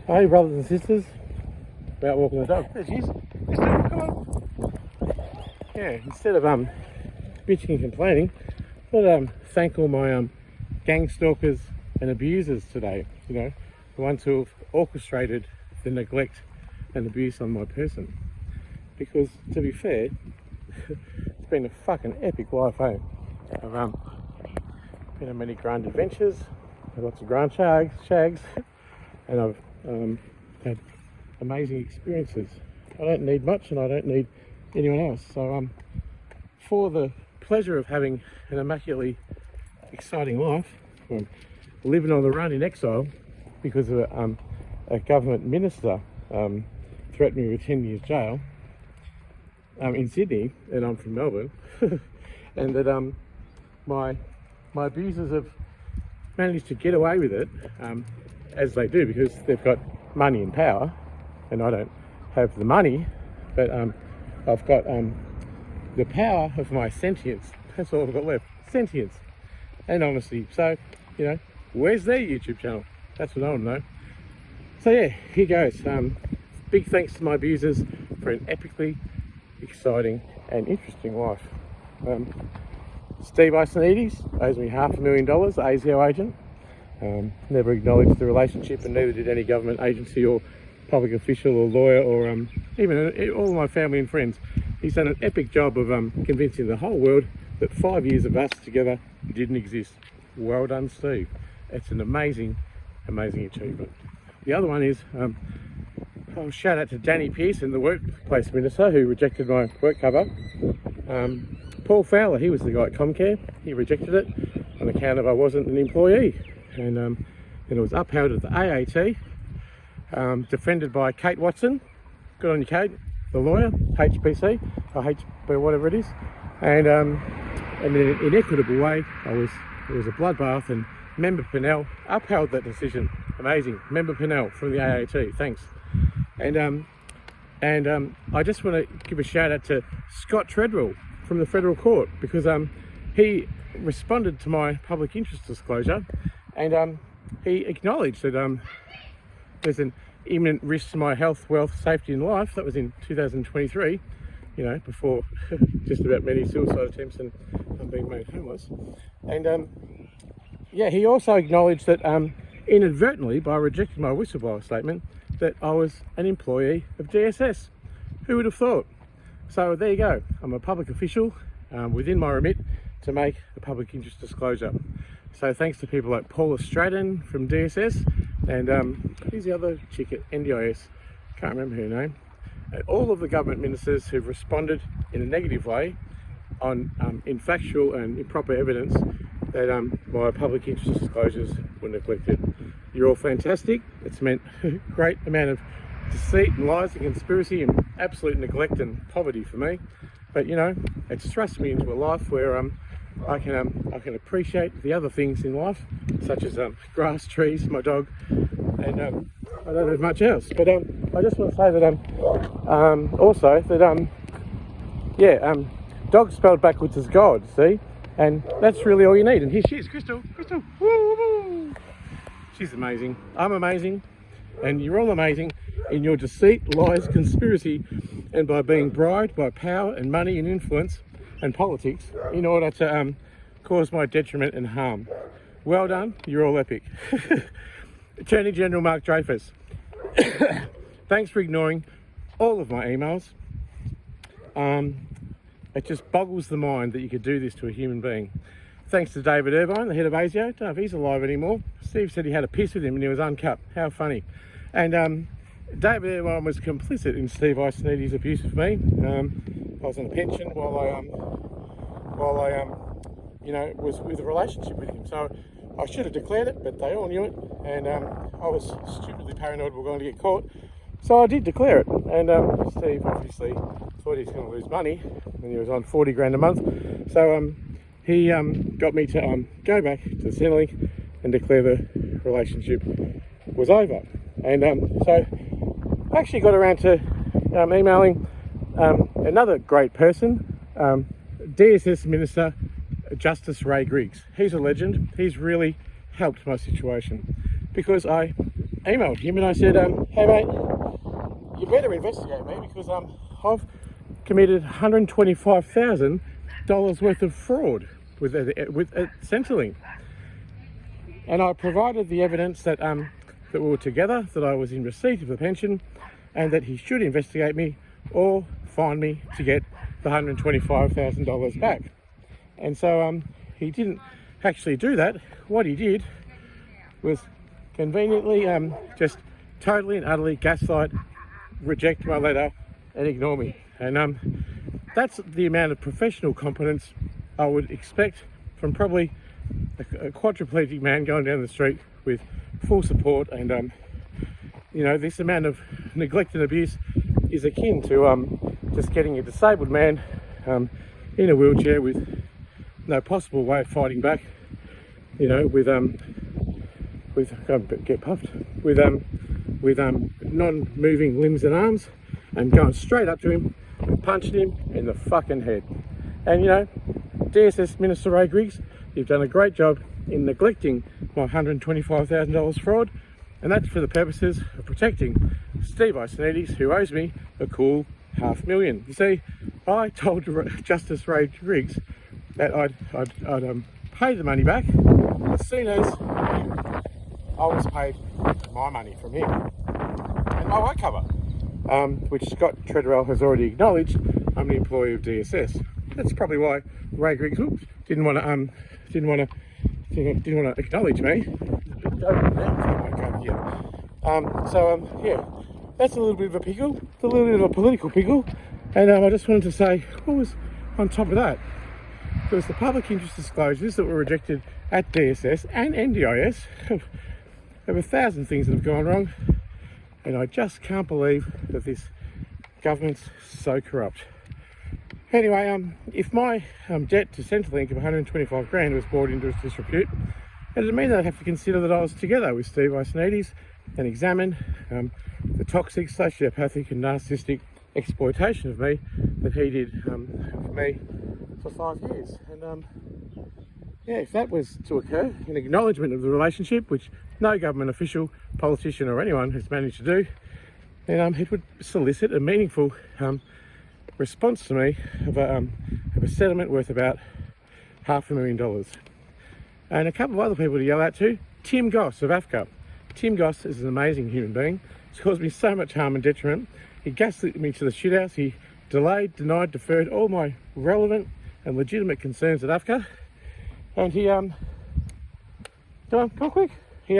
Hey, brothers and sisters, about walking the dog. There she is. Krista, come on. Yeah, instead of bitching and complaining, I thought thank all my gang stalkers and abusers today. You know, the ones who have orchestrated the neglect and abuse on my person. Because to be fair, it's been a fucking epic life, eh? I've been on many grand adventures, lots of grand shags, and I've had amazing experiences. I don't need much and I don't need anyone else. So for the pleasure of having an immaculately exciting life, living on the run in exile because of a government minister threatened me with 10 years jail in Sydney, and I'm from Melbourne, and that my abusers have managed to get away with it, as they do, because they've got money and power, and I don't have the money, but I've got the power of my sentience. That's all I've got left, sentience and honesty. So, you know, where's their YouTube channel? That's what I want to know. So yeah, here goes. Big thanks to my abusers for an epically exciting and interesting life. Steve Icenides owes me $500,000, ASIO agent. Never acknowledged the relationship, and neither did any government agency or public official or lawyer or even all of my family and friends. He's done an epic job of convincing the whole world that 5 years of us together didn't exist. Well done, Steve. It's an amazing achievement. The other one is, shout out to Danny Pearson, the workplace minister, who rejected my work cover. Paul Fowler, he was the guy at Comcare. He rejected it on account of I wasn't an employee. And it was upheld at the AAT, defended by Kate Watson. Good on you, Kate, the lawyer, HPC, or HB, whatever it is. And in an inequitable way, it was a bloodbath, and Member Pinnell upheld that decision. Amazing. Member Pinnell from the AAT, thanks. And I just want to give a shout out to Scott Treadwell from the Federal Court, because he responded to my public interest disclosure, and he acknowledged that there's an imminent risk to my health, wealth, safety and life. That was in 2023, you know, before just about many suicide attempts and being made homeless. And yeah, he also acknowledged that inadvertently, by rejecting my whistleblower statement, that I was an employee of DSS. Who would have thought? So there you go. I'm a public official within my remit to make a public interest disclosure. So thanks to people like Paula Stratton from DSS, and who's the other chick at NDIS? Can't remember her name. And all of the government ministers who've responded in a negative way on infactual and improper evidence that my public interest disclosures were neglected. You're all fantastic. It's meant a great amount of deceit and lies and conspiracy and absolute neglect and poverty for me. But you know, it's thrust me into a life where I can appreciate the other things in life, such as grass, trees, my dog, and I don't have much else. But I just want to say that also that dog spelled backwards is God, see, and that's really all you need. And here she is, Crystal, woo, woo. She's amazing. I'm amazing, and you're all amazing in your deceit, lies, conspiracy, and by being bribed by power and money and influence and politics in order to cause my detriment and harm. Well done, you're all epic. Attorney General Mark Dreyfus, thanks for ignoring all of my emails. It just boggles the mind that you could do this to a human being. Thanks to David Irvine, the head of ASIO. Don't know if he's alive anymore. Steve said he had a piss with him and he was uncut. How funny. And David Irvine was complicit in Steve Icenides' abuse of me. I was on a pension while I was with a relationship with him. So I should have declared it, but they all knew it, and I was stupidly paranoid we were going to get caught. So I did declare it, and Steve obviously thought he was going to lose money, and he was on 40 grand a month. So he got me to go back to the Centrelink and declare the relationship was over. And so I actually got around to emailing another great person, DSS Minister Justice Ray Griggs. He's a legend. He's really helped my situation because I emailed him and I said, hey mate, you better investigate me because I've committed $125,000 worth of fraud with Centrelink. And I provided the evidence that that we were together, that I was in receipt of the pension, and that he should investigate me or fine me to get the $125,000 back. And so he didn't actually do that. What he did was conveniently just totally and utterly gaslight, reject my letter and ignore me. And that's the amount of professional competence I would expect from probably a quadriplegic man going down the street with full support. And you know, this amount of neglect and abuse is akin to just getting a disabled man in a wheelchair with no possible way of fighting back, you know, with non-moving limbs and arms, and going straight up to him and punching him in the fucking head. And you know, DSS Minister Ray Griggs, you've done a great job in neglecting my $125,000 fraud, and that's for the purposes of protecting Steve Ioannidis, who owes me a cool $500,000. You see, I told Justice Ray Griggs that I'd pay the money back as soon as I was paid my money from him and my work cover, which Scott Treadwell has already acknowledged. I'm an employee of DSS. That's probably why Ray Griggs didn't want to acknowledge me. Yeah, that's a little bit of a pickle. It's a little bit of a political pickle, and I just wanted to say what was on top of that. There was the public interest disclosures that were rejected at DSS and NDIS. There were 1,000 things that have gone wrong, and I just can't believe that this government's so corrupt. Anyway, if my debt to Centrelink of 125 grand was brought into disrepute, it would mean that I'd have to consider that I was together with Steve Ioannidis and examine the toxic, sociopathic and narcissistic exploitation of me that he did for me for 5 years. And yeah, if that was to occur, an acknowledgement of the relationship, which no government official, politician or anyone has managed to do, then it would solicit a meaningful response to me of a settlement worth about $500,000. And a couple of other people to yell out to. Tim Goss of AFCA. Tim Goss is an amazing human being. He's caused me so much harm and detriment. He gaslit me to the shithouse. He delayed, denied, deferred all my relevant and legitimate concerns at AFCA. And he come on quick. He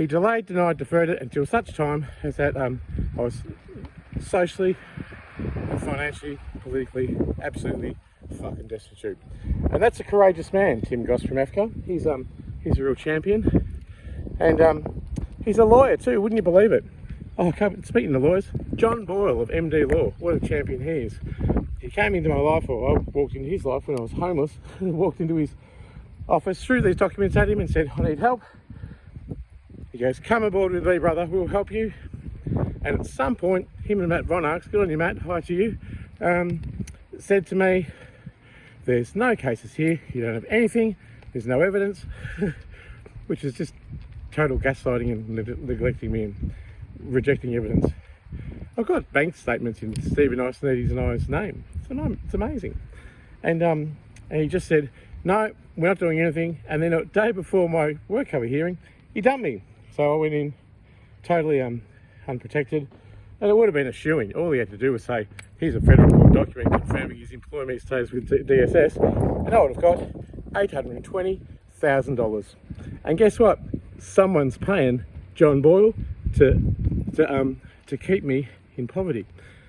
delayed, denied, deferred it until such time as that I was socially and financially, politically, absolutely fucking destitute. And that's a courageous man, Tim Goss from AFCA. He's a real champion. And he's a lawyer too, wouldn't you believe it? Oh, speaking of lawyers, John Boyle of MD Law, what a champion he is. He came into my life, or I walked into his life when I was homeless, and walked into his office, threw these documents at him and said, I need help. He goes, come aboard with me, brother, we'll help you. And at some point, him and Matt Von Arx, good on you Matt, hi to you, said to me, there's no cases here, you don't have anything, there's no evidence, which is just total gaslighting and neglecting me and rejecting evidence. I've got bank statements in Stephen Ioannidis and I's name. It's amazing. And he just said, no, we're not doing anything. And then a day before my work cover hearing, he dumped me. So I went in totally unprotected, and it would have been a shoo-in. All he had to do was say, here's a federal court document confirming his employment status with DSS, and I would have got $820,000. And guess what? Someone's paying John Boyle to keep me in poverty.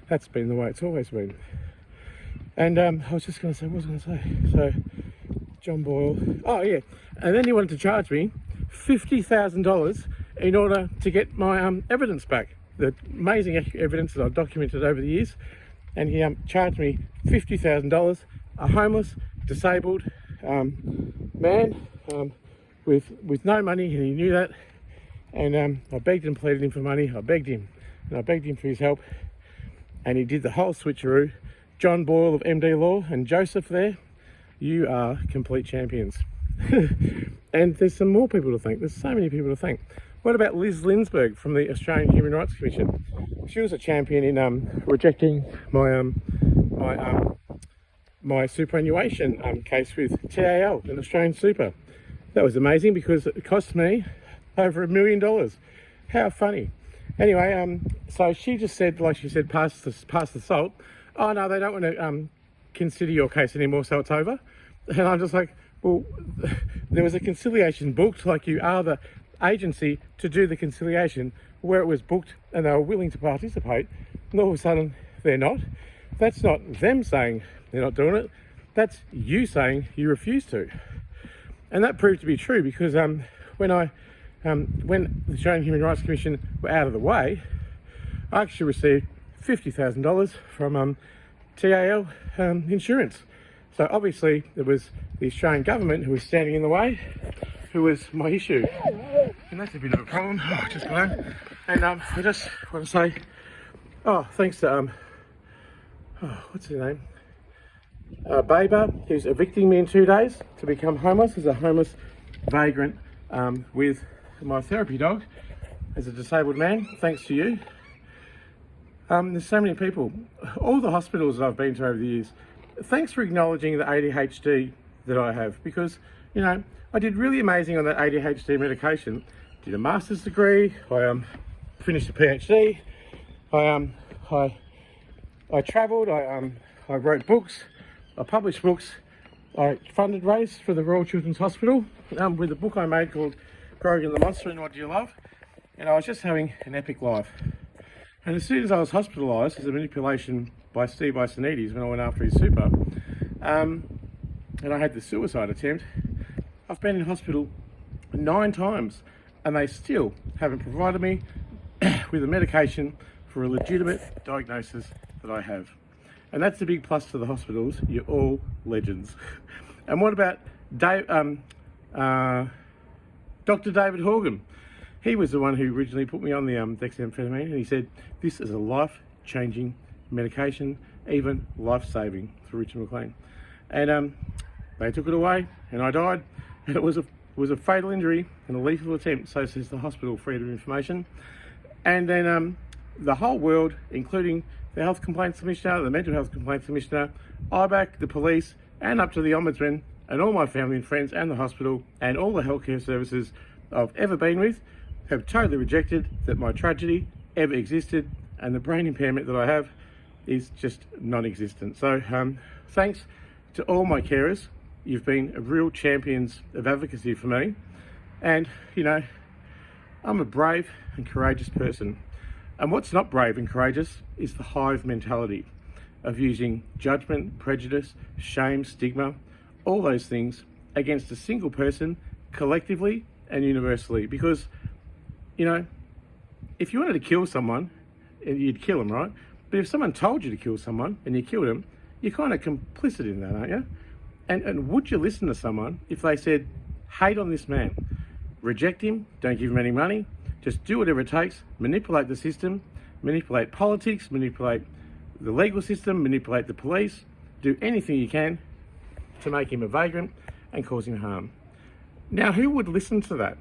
That's been the way it's always been. And I was just going to say, what was I going to say? So, John Boyle. Oh yeah, and then he wanted to charge me $50,000 in order to get my evidence back, the amazing evidence that I've documented over the years. And he charged me $50,000, a homeless, disabled man with no money, and he knew that. And I begged and pleaded him for money. I begged him, and I begged him for his help, and he did the whole switcheroo. John Boyle of MD Law and Joseph there, you are complete champions. And there's some more people to thank. There's so many people to thank. What about Liz Linsberg from the Australian Human Rights Commission? She was a champion in rejecting my superannuation case with TAL and Australian Super. That was amazing because it cost me over $1 million. How funny. Anyway, so she just said, like she said, pass the salt. Oh no, they don't want to consider your case anymore, so it's over. And I'm just like, well, there was a conciliation booked, like you are the agency to do the conciliation where it was booked and they were willing to participate, and all of a sudden they're not. That's not them saying they're not doing it, that's you saying you refuse to. And that proved to be true because when the Australian Human Rights Commission were out of the way, I actually received $50,000 from TAL insurance. So obviously it was the Australian government who was standing in the way, who was my issue. And that's a bit of a problem. Oh, just got home. And I just want to say, thanks to, what's her name? Baber, who's evicting me in 2 days to become homeless as a homeless vagrant with my therapy dog as a disabled man. Thanks to you. There's so many people, all the hospitals that I've been to over the years. Thanks for acknowledging the ADHD that I have, because, you know, I did really amazing on that ADHD medication. Did a master's degree. I finished a PhD. I travelled. I wrote books. I published books. I funded race for the Royal Children's Hospital with a book I made called Grogan the Monster and What Do You Love? And I was just having an epic life. And as soon as I was hospitalised as a manipulation by Steve Icenides when I went after his super, and I had the suicide attempt, I've been in hospital 9 times and they still haven't provided me with a medication for a legitimate diagnosis that I have. And that's a big plus to the hospitals. You're all legends. And what about Dr. David Horgan? He was the one who originally put me on the dexamphetamine, and he said, this is a life-changing medication, even life-saving for Richard McLean. And they took it away, and I died. And it was a fatal injury and a lethal attempt, so says the Hospital Freedom of Information. And then the whole world, including the Health Complaints Commissioner, the Mental Health Complaints Commissioner, IBAC, the police, and up to the Ombudsman, and all my family and friends, and the hospital, and all the healthcare services I've ever been with, have totally rejected that my tragedy ever existed, and the brain impairment that I have is just non-existent. So thanks to all my carers. You've been real champions of advocacy for me. And, you know, I'm a brave and courageous person. And what's not brave and courageous is the hive mentality of using judgment, prejudice, shame, stigma, all those things against a single person collectively and universally. Because, you know, if you wanted to kill someone, you'd kill them, right? But if someone told you to kill someone and you killed them, you're kind of complicit in that, aren't you? And would you listen to someone if they said, hate on this man, reject him, don't give him any money, just do whatever it takes, manipulate the system, manipulate politics, manipulate the legal system, manipulate the police, do anything you can to make him a vagrant and cause him harm. Now, who would listen to that?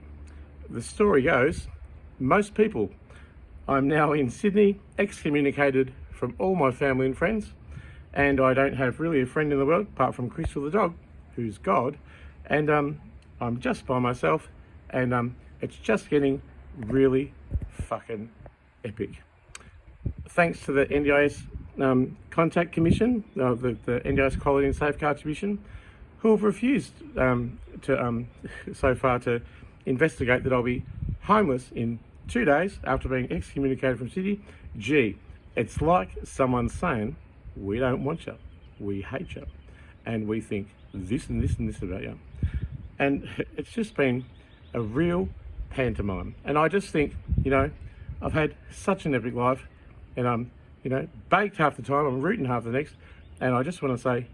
The story goes, most people. I'm now in Sydney, excommunicated from all my family and friends, and I don't have really a friend in the world apart from Crystal the dog, who's God, and I'm just by myself, and it's just getting really fucking epic. Thanks to the NDIS Contact Commission, the NDIS Quality and Safeguards Commission, who have refused so far to investigate that I'll be homeless in 2 days after being excommunicated from Sydney. Gee, it's like someone saying, we don't want you, we hate you, and we think this and this and this about you. And it's just been a real pantomime. And I just think, you know, I've had such an epic life, and I'm, you know, baked half the time, I'm rooting half the next, and I just want to say,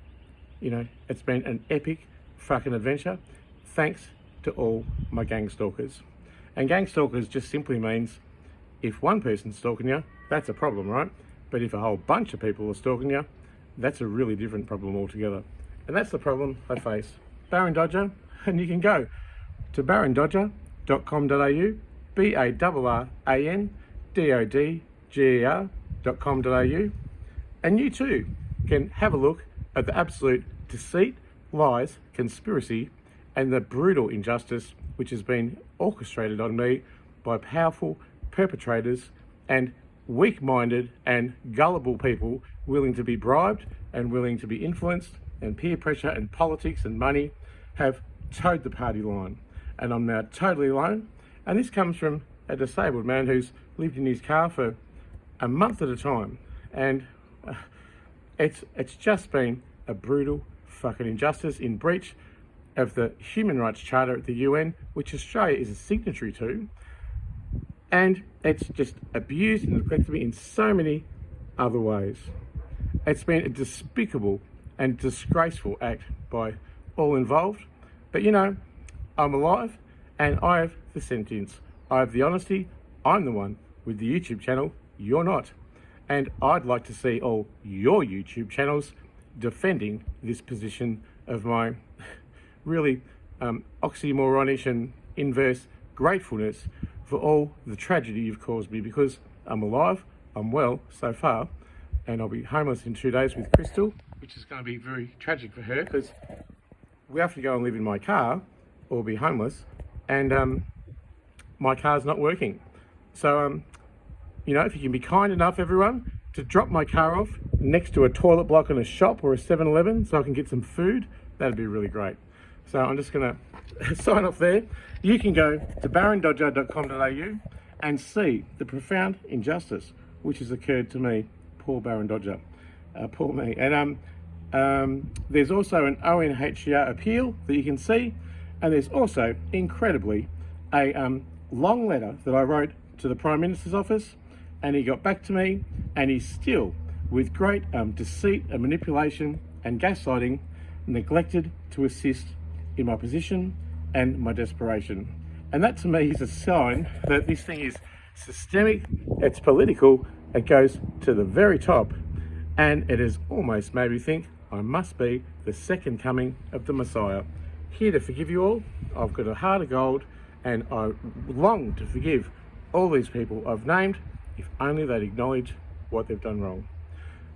you know, it's been an epic fucking adventure. Thanks to all my gang stalkers. And gang stalkers just simply means if one person's stalking you, that's a problem, right? But if a whole bunch of people are stalking you, that's a really different problem altogether. And that's the problem I face. Baron Dodger, and you can go to barondodger.com.au, barrandodger.com.au, and you too can have a look at the absolute deceit, lies, conspiracy, and the brutal injustice which has been orchestrated on me by powerful perpetrators and weak-minded and gullible people willing to be bribed and willing to be influenced, and peer pressure and politics and money have towed the party line. And I'm now totally alone. And this comes from a disabled man who's lived in his car for a month at a time. And it's just been a brutal fucking injustice in breach of the Human Rights Charter at the UN, which Australia is a signatory to. And it's just abused and neglected me in so many other ways. It's been a despicable and disgraceful act by all involved. But you know, I'm alive and I have the sentience. I have the honesty. I'm the one with the YouTube channel. You're not. And I'd like to see all your YouTube channels defending this position of my really oxymoronish and inverse gratefulness for all the tragedy you've caused me, because I'm alive, I'm well so far, and I'll be homeless in 2 days with Crystal, which is going to be very tragic for her because we have to go and live in my car or be homeless, and my car's not working. So, you know, if you can be kind enough, everyone, to drop my car off next to a toilet block in a shop or a 7-Eleven so I can get some food, that'd be really great. So I'm just going to sign off there. You can go to barrandodger.com.au and see the profound injustice which has occurred to me, poor Barron Dodger, poor me. And there's also an ONHCR appeal that you can see, and there's also, incredibly, a long letter that I wrote to the Prime Minister's office, and he got back to me, and he's still, with great deceit and manipulation and gaslighting, neglected to assist in my position and my desperation. And that to me is a sign that this thing is systemic, it's political, it goes to the very top, and it has almost made me think I must be the second coming of the Messiah, here to forgive you all. I've got a heart of gold, and I long to forgive all these people I've named, if only they'd acknowledge what they've done wrong.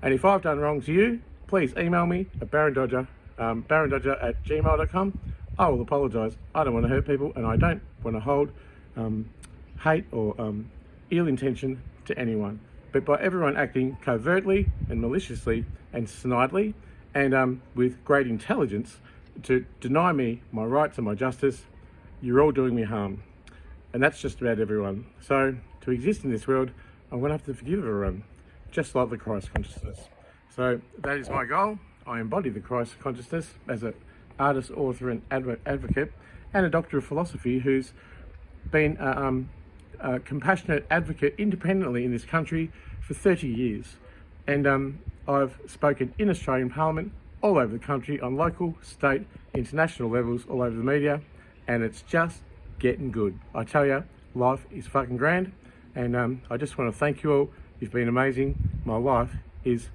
And if I've done wrong to you, please email me at barrandodger@gmail.com. I will apologise. I don't want to hurt people, and I don't want to hold hate or ill intention to anyone. But by everyone acting covertly and maliciously and snidely and with great intelligence to deny me my rights and my justice, you're all doing me harm. And that's just about everyone. So to exist in this world, I'm going to have to forgive everyone, just like the Christ consciousness. So that is my goal. I embody the Christ consciousness as an artist, author and advocate, and a doctor of philosophy who's been a compassionate advocate independently in this country for 30 years. And I've spoken in Australian Parliament, all over the country, on local, state, international levels, all over the media, and it's just getting good. I tell you, life is fucking grand, and I just want to thank you all. You've been amazing. My life is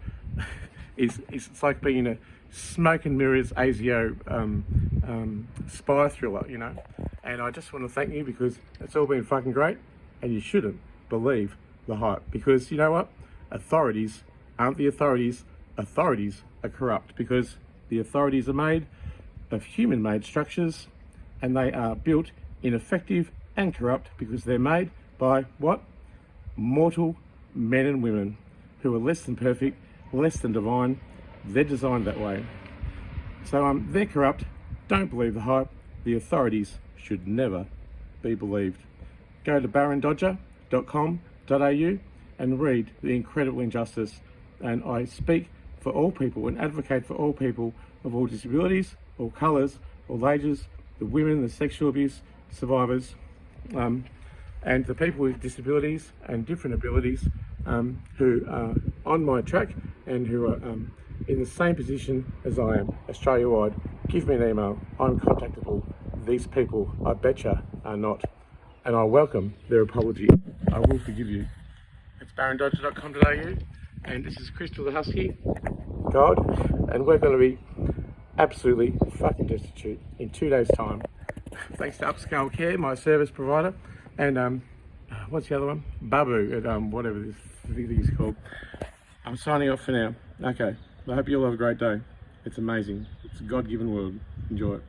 it's like being in a smoke and mirrors ASIO spy thriller, you know. And I just want to thank you because it's all been fucking great, and you shouldn't believe the hype, because you know what? Authorities aren't the authorities. Authorities are corrupt, because the authorities are made of human-made structures, and they are built ineffective and corrupt because they're made by what? Mortal men and women who are less than perfect, less than divine. They're designed that way. So they're corrupt. Don't believe the hype. The authorities should never be believed. Go to barrandodger.com.au and read the incredible injustice. And I speak for all people and advocate for all people of all disabilities, all colours, all ages, the women, the sexual abuse survivors, and the people with disabilities and different abilities who are on my track and who are in the same position as I am, Australia-wide. Give me an email. I'm contactable. These people, I betcha, are not. And I welcome their apology. I will forgive you. It's barrandodger.com.au, and this is Crystal the Husky, God, and we're going to be absolutely fucking destitute in 2 days' time. Thanks to Upscale Care, my service provider, and what's the other one? Babu at whatever this thing is called. I'm signing off for now. Okay, I hope you all have a great day. It's amazing. It's a God-given world. Enjoy it.